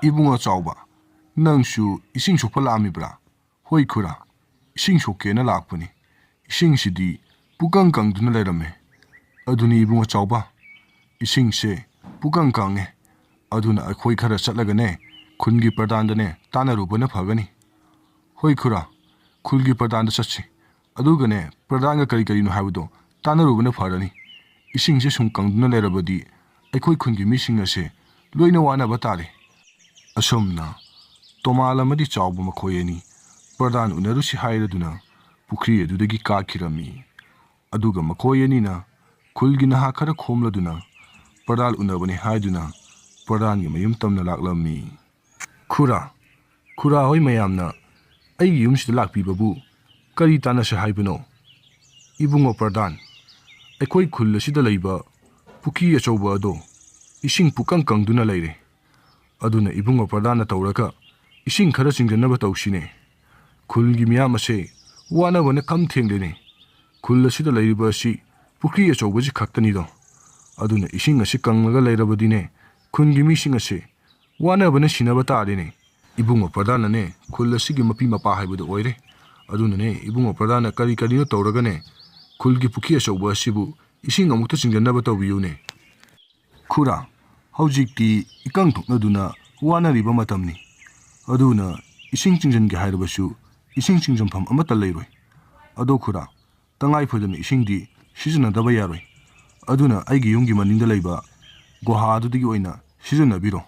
Ibunga chawba nangsu ising sokpa lamibra hoi khura ising sokke na lakpani ising sidi pukang kang duna lerame aduni ibunga chawba ising se pukang kange aduna akhoi khara chatlaga ne khungi pradanda ne tanarubana phagani hoi khura khulgi pradanda chatsi aduga ne pradanga kari no habudo tanarubana pharani ising se sum kang duna lerabadi akhoi khungi mising ase loina wana batare asomna tomal amadi chawba makhoyeni pradan unarusi hairaduna pukri adudagi kakhirami aduga makhoyeni na khulgi naha khara khomladuna pradal unabani haiduna pradan gi mayum tamna laklami khura hoi mayamna ai yumsida lakpi babu kari tanasa haibano ibungo pradan akhoi khullasida leiba pukhi achawba ado ising pukang kangduna leire aduna ibungo pradana tawraka ising khara chingjanaba tawsine khulgi miyam ase wana bana kam thengdene khul asida leiriba si pukri achawbaji khaktani do aduna ising ase kanglaga leirabadine khungi mising ase wana bana sinaba taadene ibungo pradana ne khul asigi mapi mapa haibado oire aduna ne ibungo pradana kari no tawraga ne khulgi pukhi achawba asibu ising amukta chingjanaba tawbiyune khura Haujikti ikang thuknaduna wanariba matamni aduna ising chingjan ge hairabasu ising chingjampham amata leiroi ado khura tangai phadana isingdi sijana daba yaroi aduna aigi yunggi maningda leiba goha adudagi oina sijana biro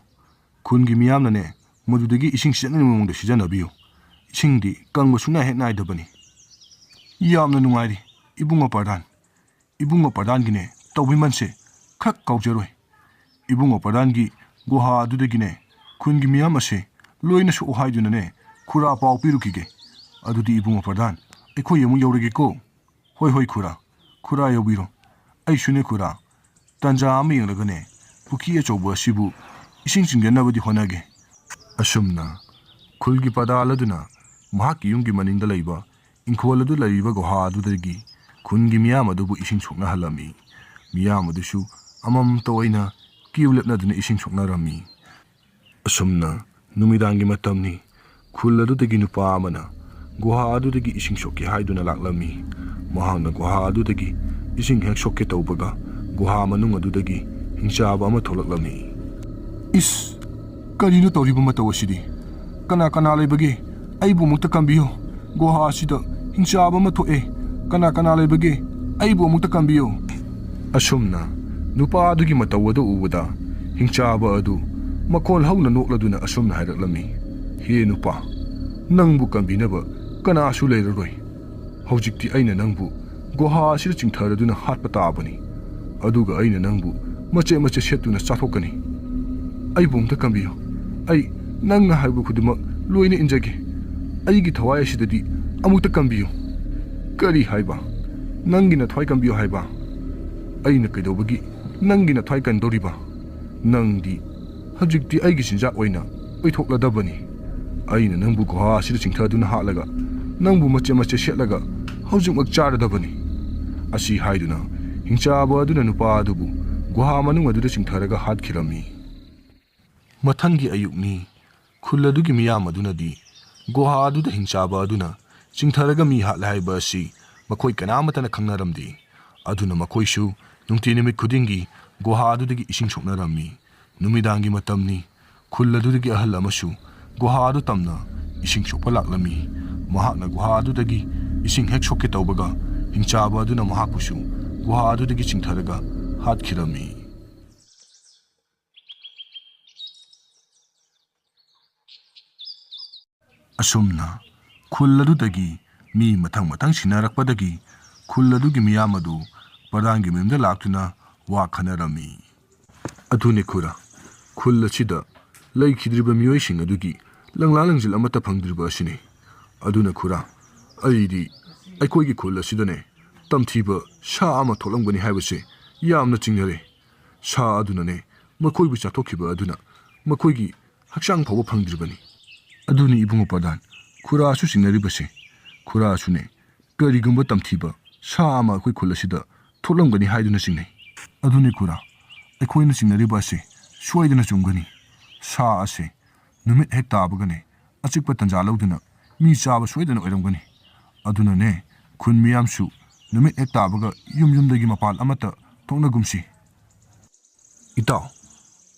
khungi miyamna ne madudagi ising sijana mongda sijana biyo isingdi kangba suna het nai dabani yamna nungairi ibunga pardan gine tawbimanse khak kaujaroi ibungo padangi goha adudagine khungi miyam ase loina su haiduna ne khura paw pirukige adudi ibungo padan ekhoi amu yawrege ko hoi khura yobiro ai sune khura tanja am yenglagane pukhi achawba sibu ising chingjanabadi honage asumna khulgi padaladuna mahaki yunggi maningda leiba ingkholadu leiba goha adudagi khungi miyam adubu ising chukna halami miyam adusu amam toina kiulepna duna ising sokna rami asumna numidangi matamni khuladu dagi nupa amana goha adu dagi ising sokki haiduna laklami mahangna goha adu dagi ising hek sokke tawbaga goha manung adu dagi hingchaba ama tholaklami is karino tawriba matawasidi kana leibage aibu mukta kambiyo goha asida hingchaba ama thoe kana leibage aibu mukta kambiyo asumna nupa adugi matawado ubada hingchaba adu makol hauna nokladuna asumna hairaklami he nupa nangbu kambinaba kana asu leiraroi hojikti aina nangbu goha asira chingtharaduna hatpa taabani aduga aina nangbu mache setuna chathokani ai bumta kambiyo ai nangna haibu khuduma loina injage aigi thawai asidadi amukta kambiyo kari haiba nangina thwai kambiyo haiba aina kaidobagi nangina thwai kandoriba nangdi hajikti aigi sinja oina oithokladabani aina nangbu goha asida chingthaduna hatlaga nangbu mache setlaga hojikmak charadabani asi haiduna hingchaba aduna nupa adubu goha manung aduda chingtharaga hatkirami mathangi ayukni khulladugi miyam adunadi goha aduda hingchaba aduna chingtharaga mi hatla haiba asi makhoi kanamatana khangnaramdi aduna makhoisu nungti nimit khudingi goha adudagi ising soknarami numidangi matamni khuladudagi ahal amasu goha adu tamna ising sokpa laklami mahakna goha adudagi ising hek sokke tawbaga hingchaba aduna mahakpusu goha adudagi chingtharaga hatkirami asumna khuladudagi mi matang sinarakpadagi khulladugi miyamadu padangi memda laktuna wa khanarami adune khura khullachida leikidriba miyoi sing adugi langlalangjil amata phangdriba asine aduna khura aidi aikoigi khullasidane tamthiba sha ama tholangani haibase yamna chingnare sha aduna ne makoibu chathokhiba aduna makoigi hakchang phawa phangdribani aduni ibungo padan khura su singaribase khura sune karigumba tamthiba sha ama khoi khulasida tholamgani haiduna singnai aduni khura aikhoina singnariba ase soidana chumgani sa ase ꯅꯨꯃꯤꯠ ꯍꯦꯛ ꯇꯥꯕꯒꯅꯦ ꯑꯆꯤꯛꯄ ꯇꯟꯖꯥ ꯂꯧꯗꯨꯅ ꯃꯤ ꯆꯥꯕ ꯁꯣꯏꯗꯅ ꯑꯣꯏꯔꯝꯒꯅꯤ ꯑꯗꯨꯅꯅꯦ ꯈꯨꯟ ꯃꯤꯌꯥꯝꯁꯨ ꯅꯨꯃꯤꯠ ꯍꯦꯛ ꯇꯥꯕꯒ ꯌꯨꯝꯗꯒꯤ ꯃꯄꯥꯟ ꯑꯃꯠꯇ ꯊꯣꯛꯅꯒꯨꯝꯁꯤ ꯏꯇꯥꯎ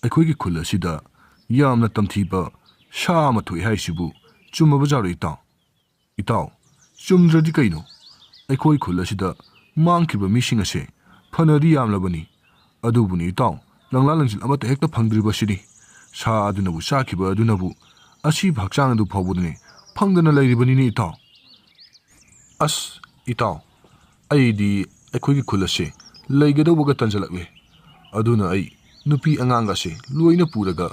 ꯑꯩꯈꯣꯏꯒꯤ ꯈꯨꯜ ꯑꯁꯤꯗ ꯌꯥꯝꯅ ꯇꯝꯊꯤꯕ ꯁꯥ ꯑꯃ ꯊꯣꯛꯏ ꯍꯥꯏꯁꯤꯕꯨ ꯆꯨꯝꯃꯕꯖꯥꯔꯣ ꯏꯇꯥꯎ ꯏꯇꯥꯎ ꯆꯨꯝꯗ꯭ꯔꯗꯤ ꯀꯩꯅꯣ ꯑꯩꯈꯣꯏ ꯈꯨꯜ ꯑꯁꯤꯗ ꯃꯥꯡꯈꯤꯕ ꯃꯤꯁꯤꯡ ꯑꯁꯦ ꯐꯅꯗꯤ ꯌꯥꯝꯂꯕꯅꯤ ꯑꯗꯨꯕꯨꯅꯤ ꯏꯇꯥꯎ ꯂꯪꯂꯥ ꯂꯪꯆꯤꯜ ꯑꯃꯠꯇ ꯍꯦꯛꯇ ꯐꯪꯗ꯭ꯔꯤꯕꯁꯤꯗꯤ ꯁꯥ ꯑꯗꯨꯅꯕꯨ ꯆꯥꯈꯤꯕ ꯑꯗꯨꯅꯕꯨ ꯑꯁꯤꯕ ꯍꯛꯆꯥꯡ ꯑꯗꯨ ꯐꯥꯎꯕꯗꯅꯦ ꯐꯪꯗꯅ ꯂꯩꯔꯤꯕꯅꯤꯅꯦ ꯏꯇꯥꯎ ꯑꯁ ꯏꯇꯥꯎ ꯑꯩꯗꯤ ꯑꯩꯈꯣꯏꯒꯤ ꯈꯨꯜ ꯑꯁꯦ ꯂꯩꯒꯗꯧꯕꯒ ꯇꯟꯖꯜꯂꯛꯂꯦ ꯑꯗꯨꯅ ꯑꯩ ꯅꯨꯄꯤ ꯑꯉꯥꯡꯒꯁꯦ ꯂꯣꯏꯅ ꯄꯨꯔꯒ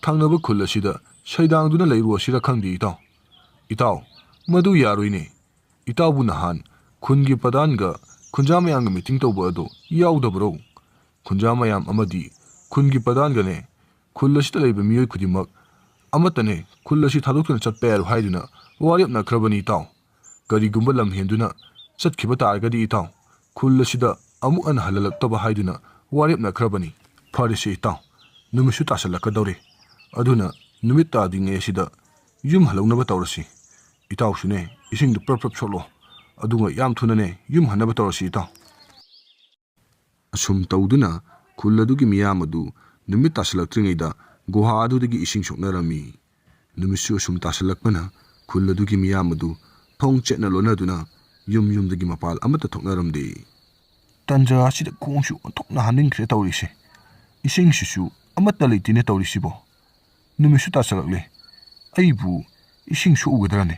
ꯊꯪꯅꯕ ꯈꯨꯜ ꯑꯁꯤꯗ ꯁꯩꯗꯥꯡꯗꯨꯅ ꯂꯩꯔꯨꯔꯁꯤꯔ ꯈꯪꯗꯦ ꯏꯇꯥꯎ ꯏꯇꯥꯎ ꯃꯗꯨ ꯌꯥꯔꯣꯏꯅꯦ ꯏꯇꯥꯎꯕꯨ ꯅꯍꯥꯟ ꯈꯨꯟꯒꯤ ꯄ꯭ꯔꯙꯥꯟꯒ ꯈꯨꯟꯖꯥ ꯃꯌꯥꯝꯒ ꯃꯤꯇꯤꯡ ꯇꯧꯕ ꯑꯗꯣ ꯌꯥꯎꯗꯕꯔꯣ ꯈꯨꯟꯖꯥ ꯃꯌꯥꯝ ꯑꯃꯗꯤ ꯈꯨꯟꯒꯤ ꯄ꯭ꯔꯙꯥꯟꯒꯅꯦ ꯈꯨꯜ ꯑꯁꯤꯗ ꯂꯩꯕ ꯃꯤꯑꯣꯏ ꯈꯨꯗꯤꯡꯃꯛ ꯑꯃꯠꯇꯅꯦ ꯈꯨꯜ ꯑꯁꯤ ꯊꯥꯗꯣꯛꯇꯨꯅ ꯆꯠꯄ ꯌꯥꯔꯣꯏ ꯍꯥꯏꯗꯨꯅ ꯋꯥꯔꯦꯞꯅꯈ꯭ꯔꯕꯅꯤ ꯏꯇꯥꯎ ꯀꯔꯤꯒꯨꯝꯕ ꯂꯝ ꯍꯦꯟꯗꯨꯅ ꯆꯠꯈꯤꯕ ꯇꯥꯔꯒꯗꯤ ꯏꯇꯥꯎ ꯈꯨꯜ ꯑꯁꯤꯗ ꯑꯃꯨꯛ ꯍꯟꯅ ꯍꯜꯂꯛꯇꯕ ꯍꯥꯏꯗꯨꯅ ꯋꯥꯔꯦꯞꯅꯈ꯭ꯔꯕꯅꯤ ꯐꯔꯦꯁꯦ ꯏꯇꯥꯎ ꯅꯨꯃꯤꯠꯁꯨ ꯇꯥꯁꯜꯂꯛꯀꯗꯧꯔꯦ ꯑꯗꯨꯅ ꯅꯨꯃꯤꯠ ꯇꯥꯗ꯭ꯔꯤꯉꯩ ꯑꯁꯤꯗ ꯌꯨꯝ ꯍꯜꯂꯛꯅꯕ ꯇꯧꯔꯁꯤ ꯏꯇꯥꯎꯁꯨꯅꯦ ꯏꯁꯤꯡꯗꯨ ꯄ꯭ꯔꯞ ꯄ꯭ꯔꯞ ꯁꯣꯠꯂꯣ ꯑꯗꯨꯒ ꯌꯥꯝ ꯊꯨꯅꯅꯦ ꯌꯨꯝ ꯍꯟꯅꯕ ꯇꯧꯔꯁꯤ ꯏꯇꯥꯎ ꯑꯁꯨꯝ ꯇꯧꯗꯨꯅ ꯈꯨꯜ ꯑꯗꯨꯒꯤ ꯃꯤꯌꯥꯝ ꯑꯗꯨ ꯅꯨꯃꯤꯠ ꯇꯥꯁꯜꯂꯛꯇ꯭ꯔꯤꯉꯩꯗ ꯒꯨꯍꯥ ꯑꯗꯨꯗꯒꯤ ꯏꯁꯤꯡ ꯁꯣꯛꯅꯔꯝꯃꯤ ꯅꯨꯃꯤꯠꯁꯨ ꯑꯁꯨꯝ ꯇꯥꯁꯜꯂꯛꯄꯅ ꯈꯨꯜ ꯑꯗꯨꯒꯤ ꯃꯤꯌꯥꯝ ꯑꯗꯨ ꯊꯣꯡ ꯆꯦꯠꯅ ꯂꯣꯟꯅꯗꯨꯅ ꯌꯨꯝꯗꯒꯤ ꯃꯄꯥꯜ ꯑꯃꯠꯇ ꯊꯣꯛꯅꯔꯝꯗꯦ ꯇꯟꯖꯥ ꯑꯁꯤꯗ ꯈꯣꯡꯁꯨ ꯑꯣꯟꯊꯣꯛꯅ ꯍꯥꯅꯤꯡꯈ꯭ꯔꯦ ꯇꯧꯔꯤꯁꯦ ꯏꯁꯤꯡꯁꯤꯁꯨ ꯑꯃꯠꯇ ꯂꯩꯇꯦꯅꯦ ꯇꯧꯔꯤꯁꯤꯕꯣ ꯅꯨꯃꯤꯠꯁꯨ ꯇꯥꯁꯜꯂꯛꯂꯦ ꯑꯩꯕꯨ ꯏꯁꯤꯡ ꯁꯣꯛꯎꯒꯗ꯭ꯔꯅꯦ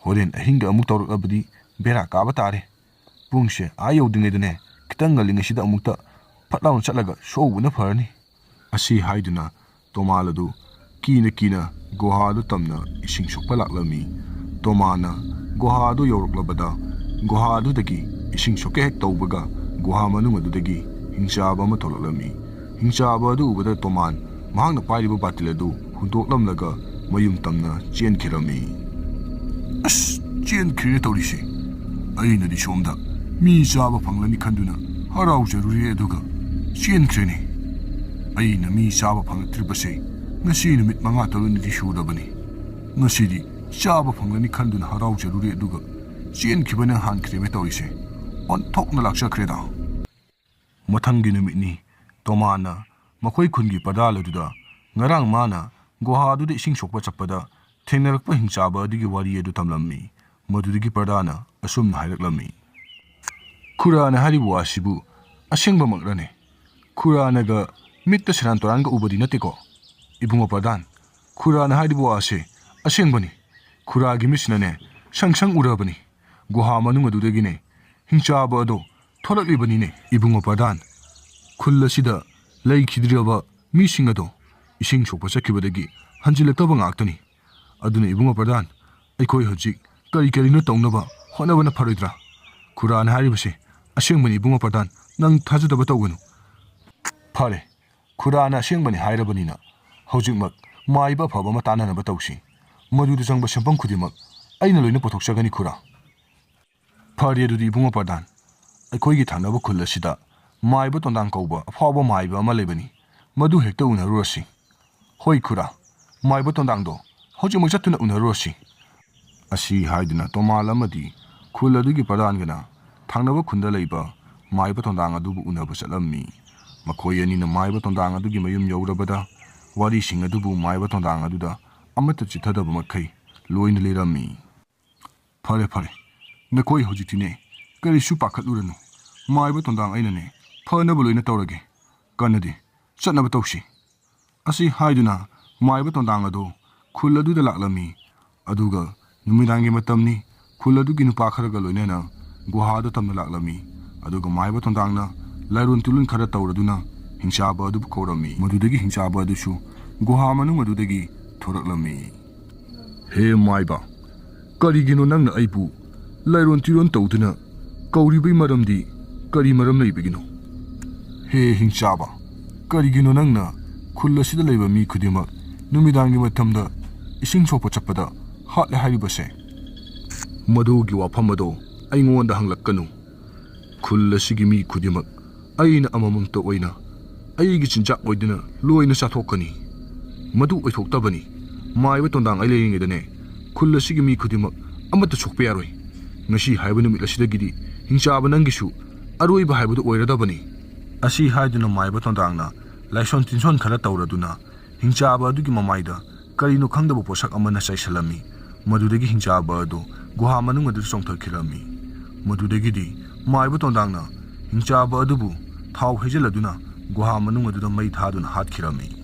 ꯍꯣꯔꯦꯟ ꯑꯍꯤꯡꯒ ꯑꯃꯨꯛ ꯇꯧꯔꯛꯂꯕꯗꯤ ꯕꯦꯔꯥ ꯀꯥꯕ ꯇꯥꯔꯦ ꯄꯨꯡꯁꯦ ꯌꯧꯗ꯭ꯔꯤꯉꯩꯗꯅꯦ ꯈꯤꯇꯪ ꯉꯜꯂꯤꯉꯩꯁꯤꯗ ꯑꯃꯨꯛꯇ ꯐꯠ ꯂꯥꯎꯅ ꯆꯠꯂꯒ ꯁꯣꯛꯎꯕꯅ ꯐꯔꯅꯤ ꯑꯁꯤ ꯍꯥꯏꯗꯨꯅ ꯇꯣꯃꯥꯜ ꯑꯗꯨ ꯀꯤꯅ ꯒꯨꯍꯥ ꯑꯗꯨ ꯇꯝꯅ ꯏꯁꯤꯡ ꯁꯣꯛꯄ ꯂꯥꯛꯂꯝꯃꯤ ꯇꯣꯃꯥꯅ ꯒꯨꯍꯥ ꯑꯗꯨ ꯌꯧꯔꯛꯂꯕꯗ ꯒꯨꯍꯥ ꯑꯗꯨꯗꯒꯤ ꯏꯁꯤꯡ ꯁꯣꯛꯀꯦ ꯍꯦꯛ ꯇꯧꯕꯒ ꯒꯨꯍꯥ ꯃꯅꯨꯡ ꯑꯗꯨꯗꯒꯤ ꯍꯤꯡꯆꯥꯕ ꯑꯃ ꯊꯣꯛꯂꯛꯂꯝꯃꯤ ꯍꯤꯡꯆꯥꯕ ꯑꯗꯨ ꯎꯕꯗ ꯇꯣꯃꯥꯟ ꯃꯍꯥꯛꯅ ꯄꯥꯏꯔꯤꯕ ꯕꯥꯇꯤꯜ ꯑꯗꯨ ꯍꯨꯟꯗꯣꯛꯂꯝꯂꯒ ꯃꯌꯨꯝ ꯇꯝꯅ ꯆꯦꯟꯈꯤꯔꯝꯃꯤ ꯑꯁ ꯆꯦꯟꯈ꯭ꯔꯦ ꯇꯧꯔꯤꯁꯦ ꯑꯩꯅꯗꯤ ꯁꯣꯝꯗ ꯃꯤ ꯆꯥꯕ ꯐꯪꯂꯅꯤ ꯈꯟꯗꯨꯅ ꯍꯔꯥꯎꯖꯔꯨꯔꯦ ꯑꯗꯨꯒ ꯆꯦꯟꯈ꯭ꯔꯦꯅꯦ ꯑꯩꯅ ꯃꯤ ꯆꯥꯕ ꯐꯪꯂꯛꯇ꯭ꯔꯤꯕꯁꯦ ꯉꯁꯤ ꯅꯨꯃꯤꯠ 5-6ꯅꯗꯤ ꯁꯨꯔꯕꯅꯤ ꯉꯁꯤꯗꯤ ꯆꯥꯕ ꯐꯪꯂꯅꯤ ꯈꯟꯗꯨꯅ ꯍꯔꯥꯎꯖꯔꯨꯔꯦ ꯑꯗꯨꯒ ꯆꯦꯟꯈꯤꯕꯅ ꯍꯥꯟꯈ꯭ꯔꯦꯃꯦ ꯇꯧꯔꯤꯁꯦ ꯑꯣꯟꯊꯣꯛꯅ ꯂꯥꯛꯆꯈ꯭ꯔꯦꯗ ꯃꯊꯪꯒꯤ ꯅꯨꯃꯤꯠꯅꯤ ꯇꯣꯃꯥꯅ ꯃꯈꯣꯏ ꯈꯨꯟꯒꯤ ꯄ꯭ꯔꯙꯥꯟ ꯑꯗꯨꯗ ꯉꯔꯥꯡ ꯃꯥꯅ ꯒꯨꯍꯥ ꯑꯗꯨꯗ ꯏꯁꯤꯡ ꯁꯣꯛꯄ ꯆꯠꯄꯗ ꯊꯦꯡꯅꯔꯛꯄ ꯍꯤꯡꯆꯥꯕ ꯑꯗꯨꯒꯤ ꯋꯥꯔꯤ ꯑꯗꯨ ꯇꯝꯂꯝꯃꯤ ꯃꯗꯨꯗꯒꯤ ꯄ꯭ꯔꯙꯥꯟꯅ ꯑꯁꯨꯝꯅ ꯍꯥꯏꯔꯛꯂꯝꯃꯤ ꯈꯨꯔꯥꯅ ꯍꯥꯏꯔꯤꯕ ꯋꯥꯁꯤꯕꯨ ꯑꯁꯦꯡꯕꯃꯛꯔꯅꯦ ꯈꯨꯔꯥꯅꯒ ꯃꯤꯠꯇ ꯁꯦꯔꯥꯟ ꯇꯨꯔꯥꯟꯒ ꯎꯕꯗꯤ ꯅꯠꯇꯦꯀꯣ ꯏꯕꯨꯡꯉꯣ ꯄ꯭ꯔꯙꯥꯟ ꯈꯨꯔꯥꯅ ꯍꯥꯏꯔꯤꯕ ꯋꯥꯁꯦ ꯑꯁꯦꯡꯕꯅꯤ ꯈꯨꯔꯥꯒꯤ ꯃꯤꯠꯁꯤꯅꯅꯦ ꯁꯪ ꯎꯔꯕꯅꯤ ꯒꯨꯍꯥ ꯃꯅꯨꯡ ꯑꯗꯨꯗꯒꯤꯅꯦ ꯍꯤꯡꯆꯥꯕ ꯑꯗꯣ ꯊꯣꯛꯂꯛꯂꯤꯕꯅꯤꯅꯦ ꯏꯕꯨꯡꯉꯣ ꯄ꯭ꯔꯙꯥꯟ ꯈꯨꯜ ꯑꯁꯤꯗ ꯂꯩꯈꯤꯗ꯭ꯔꯕ ꯃꯤꯁꯤꯡ ꯑꯗꯣ ꯏꯁꯤꯡ ꯁꯣꯛꯄ ꯆꯠꯈꯤꯕꯗꯒꯤ ꯍꯟꯖꯤꯜꯂꯛꯇꯕ ꯉꯥꯛꯇꯅꯤ ꯑꯗꯨꯅ ꯏꯕꯨꯡꯉꯣ ꯄ꯭ꯔꯙꯥꯟ ꯑꯩꯈꯣꯏ ꯍꯧꯖꯤꯛ ꯀꯔꯤꯅꯣ ꯇꯧꯅꯕ ꯍꯣꯠꯅꯕꯅ ꯐꯔꯣꯏꯗ꯭ꯔꯥ ꯈꯨꯔꯥꯅ ꯍꯥꯏꯔꯤꯕꯁꯦ ꯑꯁꯦꯡꯕꯅꯤ ꯏꯕꯨꯡꯉꯣ ꯄ꯭ꯔꯙꯥꯟ ꯅꯪ ꯊꯥꯖꯗꯕ ꯇꯧꯒꯅꯨ ꯐꯔꯦ ꯈꯨꯔꯥꯅ ꯑꯁꯦꯡꯕꯅꯤ ꯍꯥꯏꯔꯕꯅꯤꯅ ꯍꯧꯖꯤꯛꯃꯛ ꯃꯥꯏꯕ ꯑꯐꯕ ꯑꯃ ꯇꯥꯟꯅꯅꯕ ꯇꯧꯁꯤ ꯃꯗꯨꯗ ꯆꯪꯕ ꯁꯦꯟꯐꯝ ꯈꯨꯗꯤꯡꯃꯛ ꯑꯩꯅ ꯂꯣꯏꯅ ꯄꯨꯊꯣꯛꯆꯒꯅꯤ ꯈꯨꯔꯥ ꯐꯔꯦ ꯑꯗꯨꯗꯤ ꯏꯕꯨꯡꯉꯣ ꯄ꯭ꯔꯙꯥꯟ ꯑꯩꯈꯣꯏꯒꯤ ꯊꯪꯅꯕ ꯈꯨꯜ ꯑꯁꯤꯗ ꯃꯥꯏꯕ ꯇꯣꯟꯗꯥꯡ ꯀꯧꯕ ꯑꯐꯥꯎꯕ ꯃꯥꯏꯕ ꯑꯃ ꯂꯩꯕꯅꯤ ꯃꯗꯨ ꯍꯦꯛꯇ ꯎꯅꯔꯨꯔꯁꯤ ꯍꯣꯏ ꯈꯨꯔꯥ ꯃꯥꯏꯕ ꯇꯣꯟꯗꯥꯡꯗꯣ ꯍꯧꯖꯤꯛꯃꯛ ꯆꯠꯇꯨꯅ ꯎꯅꯔꯨꯔꯁꯤ ꯑꯁꯤ ꯍꯥꯏꯗꯨꯅ ꯇꯣꯃꯥꯜ ꯑꯃꯗꯤ ꯈꯨꯜ ꯑꯗꯨꯒꯤ ꯄ꯭ꯔꯙꯥꯟꯒꯅ ꯊꯪꯅꯕ ꯈꯨꯟꯗ ꯂꯩꯕ ꯃꯥꯏꯕ ꯇꯣꯟꯗꯥꯡ ꯑꯗꯨꯕꯨ ꯎꯅꯕ ꯆꯠꯂꯝꯃꯤ ꯃꯈꯣꯏ ꯑꯅꯤꯅ ꯃꯥꯏꯕ ꯇꯣꯟꯗꯥꯡ ꯑꯗꯨꯒꯤ ꯃꯌꯨꯝ ꯌꯧꯔꯕꯗ ꯋꯥꯔꯤꯁꯤꯡ ꯑꯗꯨꯕꯨ ꯃꯥꯏꯕ ꯇꯣꯟꯗꯥꯡ ꯑꯗꯨꯗ ꯑꯃꯠꯇ ꯆꯤꯠꯊꯗꯕ ꯃꯈꯩ ꯂꯣꯏꯅ ꯂꯤꯔꯝꯃꯤ ꯐꯔꯦ ꯅꯈꯣꯏ ꯍꯧꯖꯤꯛꯇꯤꯅꯦ ꯀꯔꯤꯁꯨ ꯄꯥꯈꯠꯂꯨꯔꯅꯨ ꯃꯥꯏꯕ ꯇꯣꯟꯗꯥꯡ ꯑꯩꯅꯅꯦ ꯐꯅꯕ ꯂꯣꯏꯅ ꯇꯧꯔꯒꯦ ꯀꯟꯅꯗꯤ ꯆꯠꯅꯕ ꯇꯧꯁꯤ ꯑꯁꯤ ꯍꯥꯏꯗꯨꯅ ꯃꯥꯏꯕ ꯇꯣꯟꯗꯥꯡ ꯑꯗꯨ ꯈꯨꯜ ꯑꯗꯨꯗ ꯂꯥꯛꯂꯝꯃꯤ ꯑꯗꯨꯒ ꯅꯨꯃꯤꯗꯥꯡꯒꯤ ꯃꯇꯝꯅꯤ ꯈꯨꯜ ꯑꯗꯨꯒꯤ ꯅꯨꯄꯥ ꯈꯔꯒ ꯂꯣꯏꯅꯅ ꯒꯨꯍꯥꯗ ꯇꯝꯅ ꯂꯥꯛꯂꯝꯃꯤ ꯑꯗꯨꯒ ꯃꯥꯏꯕ ꯇꯣꯟꯗꯥꯡꯅ ꯂꯥꯏꯔꯣꯟ ꯇꯤꯜꯂꯣꯟ ꯈꯔ ꯇꯧꯔꯗꯨꯅ ꯍꯤꯡꯆꯥꯕ ꯑꯗꯨꯕꯨ ꯀꯧꯔꯝꯃꯤ ꯃꯗꯨꯗꯒꯤ ꯍꯤꯡꯆꯥꯕ ꯑꯗꯨꯁꯨ ꯒꯨꯍꯥ ꯃꯅꯨꯡ ꯑꯗꯨꯗꯒꯤ ꯊꯣꯔꯛꯂꯝꯃꯤ ꯍꯦ ꯃꯥꯏꯕ ꯀꯔꯤꯒꯤꯅꯣ ꯅꯪꯅ ꯑꯩꯕꯨ ꯂꯥꯏꯔꯣꯟ ꯇꯤꯔꯣꯟ ꯇꯧꯗꯨꯅ ꯀꯧꯔꯤꯕꯩ ꯃꯔꯝꯗꯤ ꯀꯔꯤ ꯃꯔꯝ ꯂꯩꯕꯒꯤꯅꯣ ꯍꯦ ꯍꯤꯡꯆꯥꯕ ꯀꯔꯤꯒꯤꯅꯣ ꯅꯪꯅ ꯈꯨꯜ ꯑꯁꯤꯗ ꯂꯩꯕ ꯃꯤ ꯈꯨꯗꯤꯡꯃꯛ ꯅꯨꯃꯤꯗꯥꯡꯒꯤ ꯃꯇꯝꯗ ꯏꯁꯤꯡ ꯁꯣꯛꯄ ꯆꯠꯄꯗ ꯍꯥꯠꯂꯦ ꯍꯥꯏꯔꯤꯕꯁꯦ ꯃꯗꯨꯒꯤ ꯋꯥꯐꯝ ꯑꯗꯣ ꯑꯩꯉꯣꯟꯗ ꯍꯪꯂꯛꯀꯅꯨ ꯈꯨꯜ ꯑꯁꯤꯒꯤ ꯃꯤ ꯈꯨꯗꯤꯡꯃꯛ ꯑꯩꯅ ꯑꯃꯃꯝꯇ ꯑꯣꯏꯅ ꯑꯩꯒꯤ ꯆꯤꯟꯖꯥꯛ ꯑꯣꯏꯗꯨꯅ ꯂꯣꯏꯅ ꯆꯥꯊꯣꯛꯀꯅꯤ ꯃꯗꯨ ꯑꯣꯏꯊꯣꯛꯇꯕꯅꯤ ꯃꯥꯏꯕ ꯇꯣꯟꯗꯥꯡ ꯑꯩ ꯂꯩꯔꯤꯉꯩꯗꯅꯦ ꯈꯨꯜ ꯑꯁꯤꯒꯤ ꯃꯤ ꯈꯨꯗꯤꯡꯃꯛ ꯑꯃꯠꯇ ꯁꯣꯛꯄ ꯌꯥꯔꯣꯏ ꯉꯁꯤ ꯍꯥꯏꯕ ꯅꯨꯃꯤꯠ ꯑꯁꯤꯗꯒꯤꯗꯤ ꯍꯤꯡꯆꯥꯕ ꯅꯪꯒꯤꯁꯨ ꯑꯔꯣꯏꯕ ꯍꯥꯏꯕꯗꯨ ꯑꯣꯏꯔꯗꯕꯅꯤ ꯑꯁꯤ ꯍꯥꯏꯗꯨꯅ ꯃꯥꯏꯕ ꯇꯣꯟꯗꯥꯡꯅ ꯂꯥꯏꯁꯣꯟ ꯇꯤꯟꯁꯣꯟ ꯈꯔ ꯇꯧꯔꯗꯨꯅ ꯍꯤꯡꯆꯥꯕ ꯑꯗꯨꯒꯤ ꯃꯃꯥꯏꯗ ꯀꯔꯤꯅꯣ ꯈꯪꯗꯕ ꯄꯣꯠꯁꯛ ꯑꯃꯅ ꯆꯩꯁꯜꯂꯝꯃꯤ ꯃꯗꯨꯗꯒꯤ ꯍꯤꯡꯆꯥꯕ ꯑꯗꯨ ꯒꯨꯍꯥ ꯃꯅꯨꯡ ꯑꯗꯨꯗ ꯆꯣꯡꯊꯈꯤꯔꯝꯃꯤ ꯃꯗꯨꯗꯒꯤꯗꯤ ꯃꯥꯏꯕ ꯇꯣꯟꯗꯥꯡꯅ ꯍꯤꯡꯆꯥꯕ ꯑꯗꯨꯕꯨ ꯊꯥꯎ ꯍꯩꯖꯤꯜꯂꯗꯨꯅ ꯒꯨꯍꯥ ꯃꯅꯨꯡ ꯑꯗꯨꯗ ꯃꯩ ꯊꯥꯗꯨꯅ ꯍꯥꯠꯈꯤꯔꯝꯃꯤ